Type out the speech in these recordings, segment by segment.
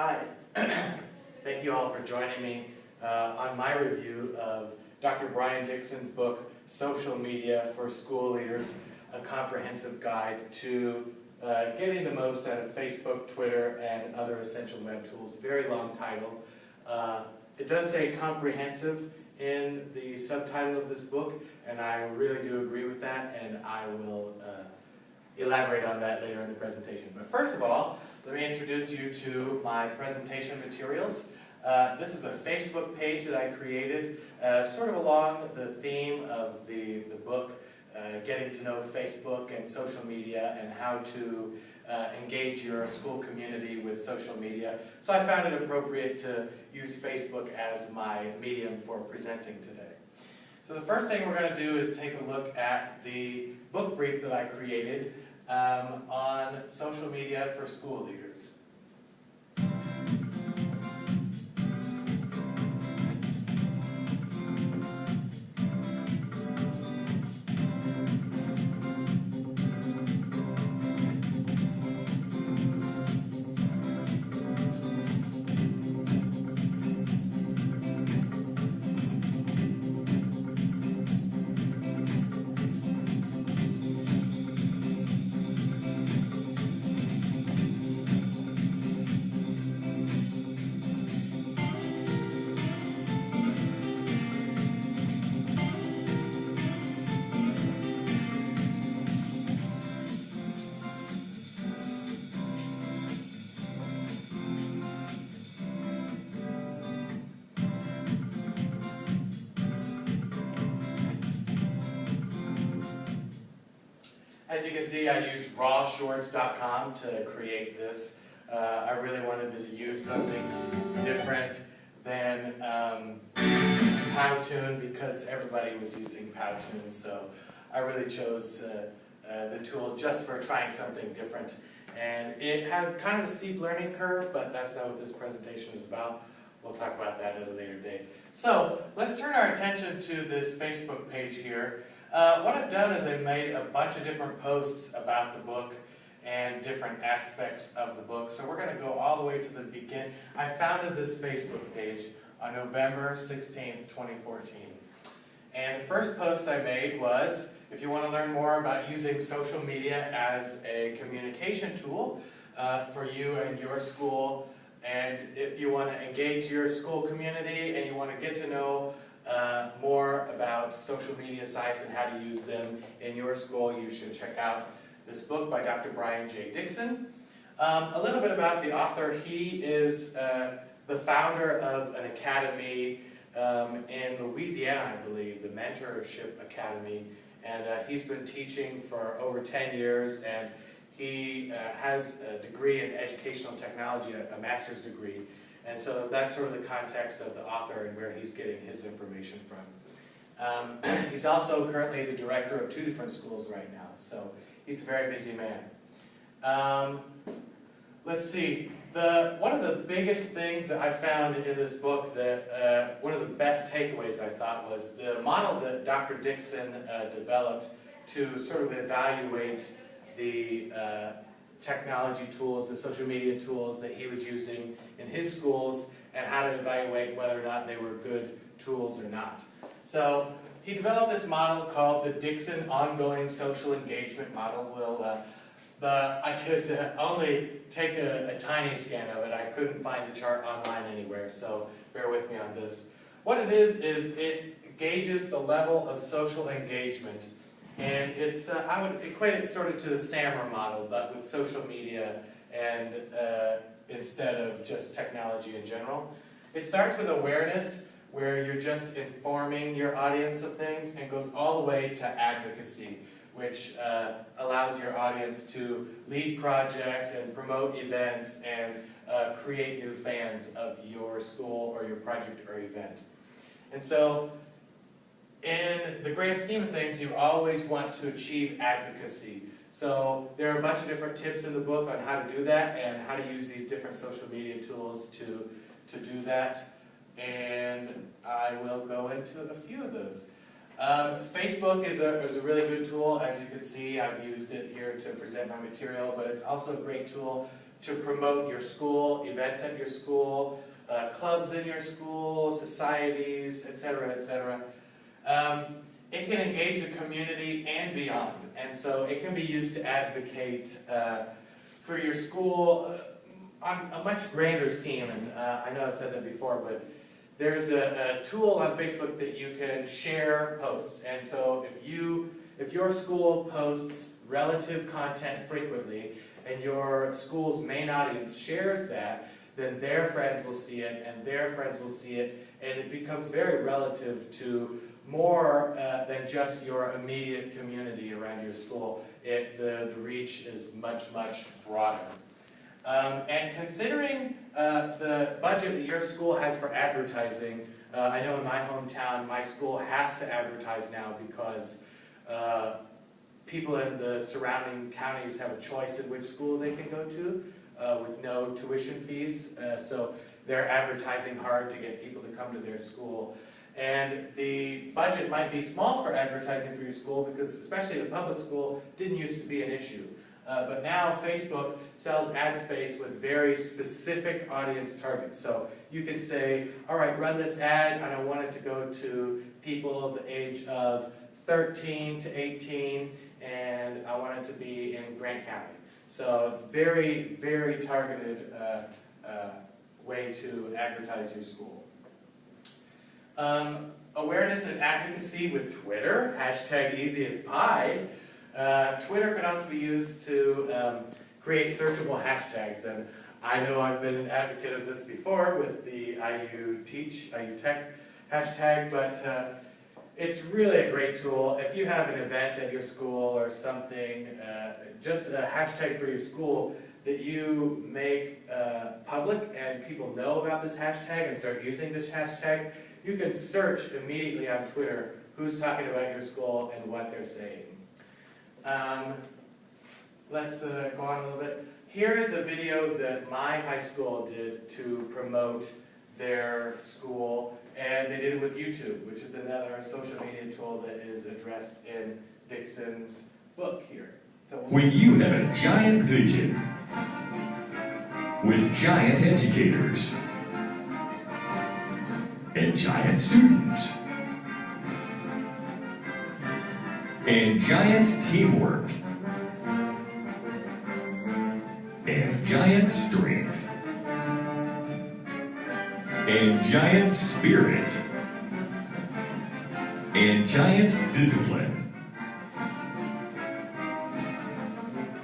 Hi, thank you all for joining me on my review of Dr. Brian Dixon's book, Social Media for School Leaders, a comprehensive guide to getting the most out of Facebook, Twitter, and other essential web tools. Very long title. It does say comprehensive in the subtitle of this book, and I really do agree with that, and I will elaborate on that later in the presentation. But first of all, let me introduce you to my presentation materials. This is a Facebook page that I created sort of along the theme of the book, getting to know Facebook and social media and how to engage your school community with social media. So I found it appropriate to use Facebook as my medium for presenting today. So the first thing we're going to do is take a look at the book brief that I created on social media for school leaders. As you can see, I used rawshorts.com to create this. I really wanted to use something different than Powtoon because everybody was using Powtoon, so I really chose the tool just for trying something different. And it had kind of a steep learning curve, but that's not what this presentation is about. We'll talk about that at a later date. So let's turn our attention to this Facebook page here. What I've done is I've made a bunch of different posts about the book and different aspects of the book. So we're going to go all the way to the beginning. I founded this Facebook page on November 16th, 2014. And the first post I made was, if you want to learn more about using social media as a communication tool for you and your school, and if you want to engage your school community and you want to get to know more about social media sites and how to use them in your school, you should check out this book by Dr. Brian J. Dixon. A little bit about the author. He is the founder of an academy in Louisiana, I believe, the Mentorship Academy, and he's been teaching for over 10 years, and he has a degree in educational technology, a master's degree. And so that's sort of the context of the author and where he's getting his information from. He's also currently the director of 2 different schools right now, so he's a very busy man. Let's see, one of the biggest things that I found in this book, that one of the best takeaways I thought, was the model that Dr. Dixon developed to sort of evaluate the technology tools, the social media tools that he was using in his schools, and how to evaluate whether or not they were good tools or not. So he developed this model called the Dixon Ongoing Social Engagement Model. I could only take a tiny scan of it. I couldn't find the chart online anywhere, so bear with me on this. What it is it gauges the level of social engagement. And it's, I would equate it sort of to the SAMR model, but with social media and instead of just technology in general. It starts with awareness, where you're just informing your audience of things, and goes all the way to advocacy, which allows your audience to lead projects and promote events and create new fans of your school or your project or event. And so, in the grand scheme of things, you always want to achieve advocacy. So there are a bunch of different tips in the book on how to do that and how to use these different social media tools to do that. And I will go into a few of those. Facebook is a really good tool. As you can see, I've used it here to present my material, but it's also a great tool to promote your school, events at your school, clubs in your school, societies, etc., etc. It can engage the community and beyond, and so it can be used to advocate for your school on a much grander scheme. And I know I've said that before, but there's a tool on Facebook that you can share posts, and so if your school posts relative content frequently, and your school's main audience shares that, then their friends will see it, and their friends will see it, and it becomes very relative to more than just your immediate community around your school. The reach is much, much broader. And considering the budget that your school has for advertising, I know in my hometown, my school has to advertise now because people in the surrounding counties have a choice in which school they can go to with no tuition fees. So they're advertising hard to get people to come to their school. And the budget might be small for advertising for your school because, especially the public school, didn't used to be an issue. But now Facebook sells ad space with very specific audience targets. So you can say, all right, run this ad, and I want it to go to people the age of 13 to 18, and I want it to be in Grant County. So it's very, very targeted way to advertise your school. Awareness and advocacy with Twitter, #EasyAsPie. Twitter can also be used to create searchable hashtags, and I know I've been an advocate of this before with the IU Tech hashtag, but it's really a great tool. If you have an event at your school or something, just a hashtag for your school that you make public and people know about this hashtag and start using this hashtag, you can search immediately on Twitter who's talking about your school and what they're saying. Let's go on a little bit. Here is a video that my high school did to promote their school, and they did it with YouTube, which is another social media tool that is addressed in Dixon's book here. When you have a giant vision with giant educators and giant students and giant teamwork and giant strength and giant spirit and giant discipline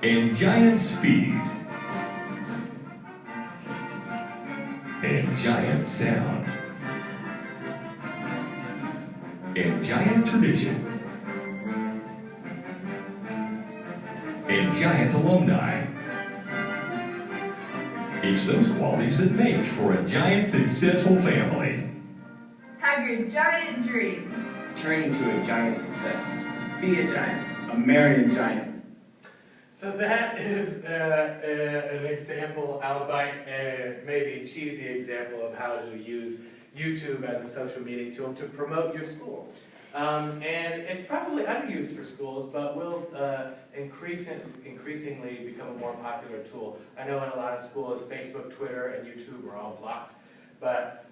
and giant speed and giant sound and giant tradition and giant alumni. It's those qualities that make for a giant successful family. Have your giant dreams. Turn into a giant success. Be a giant. A Marion giant. So that is an example, albeit maybe cheesy example of how to use YouTube as a social media tool to promote your school. And it's probably underused for schools, but will increasingly become a more popular tool. I know in a lot of schools, Facebook, Twitter, and YouTube are all blocked, but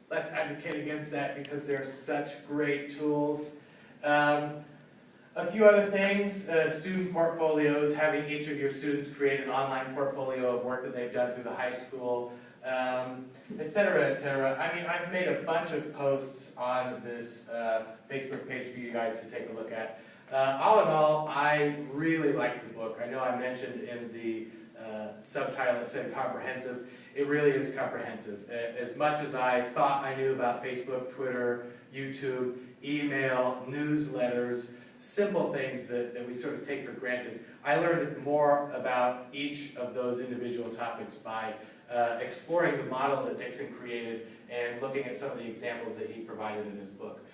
let's advocate against that because they're such great tools. A few other things, student portfolios, having each of your students create an online portfolio of work that they've done through the high school, etc., etc. I mean, I've made a bunch of posts on this Facebook page for you guys to take a look at. All in all, I really liked the book. I know I mentioned in the subtitle it said comprehensive. It really is comprehensive. As much as I thought I knew about Facebook, Twitter, YouTube, email, newsletters, simple things that we sort of take for granted, I learned more about each of those individual topics by exploring the model that Dixon created and looking at some of the examples that he provided in his book.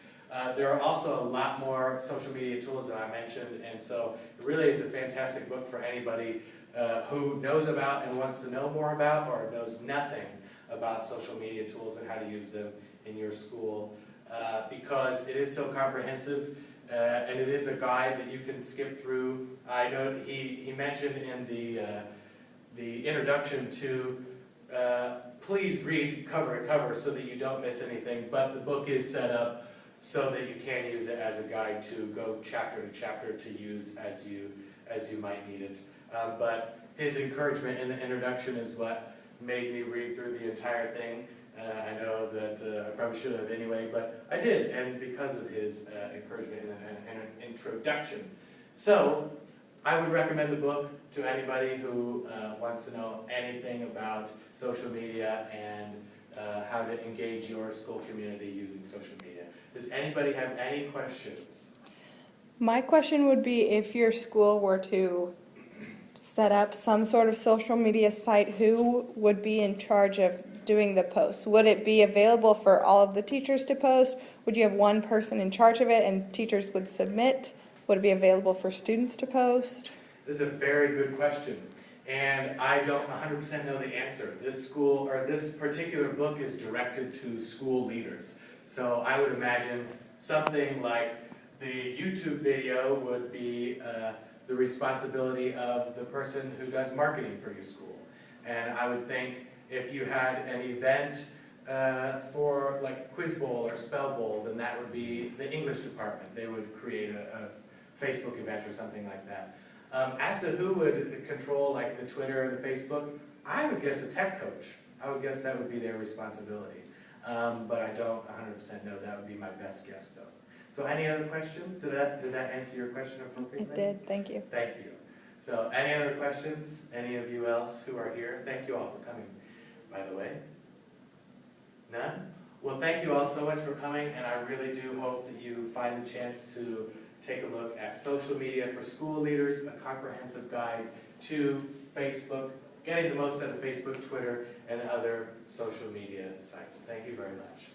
There are also a lot more social media tools that I mentioned, and so it really is a fantastic book for anybody who knows about and wants to know more about, or knows nothing about social media tools and how to use them in your school, because it is so comprehensive. and it is a guide that you can skip through. I know he mentioned in the introduction to please read cover to cover so that you don't miss anything, but the book is set up so that you can use it as a guide to go chapter to chapter to use as you might need it. But his encouragement in the introduction is what made me read through the entire thing. I know that I probably should have anyway, but I did, and because of his encouragement and an introduction. So, I would recommend the book to anybody who wants to know anything about social media and how to engage your school community using social media. Does anybody have any questions? My question would be, if your school were to set up some sort of social media site, who would be in charge of doing the posts? Would it be available for all of the teachers to post? Would you have one person in charge of it and teachers would submit? Would it be available for students to post? This is a very good question, and I don't 100% know the answer. This particular book is directed to school leaders. So I would imagine something like the YouTube video would be the responsibility of the person who does marketing for your school. And I would think if you had an event for like Quiz Bowl or Spell Bowl, then that would be the English department. They would create a Facebook event or something like that. As to who would control like the Twitter and the Facebook, I would guess a tech coach. I would guess that would be their responsibility. But I don't 100% know. That would be my best guess though. So any other questions? Did that answer your question appropriately? It did, thank you. Thank you. So any other questions? Any of you else who are here? Thank you all for coming, by the way. None? Well, thank you all so much for coming, and I really do hope that you find the chance to take a look at Social Media for School Leaders, a comprehensive guide to Facebook, getting the most out of Facebook, Twitter, and other social media sites. Thank you very much.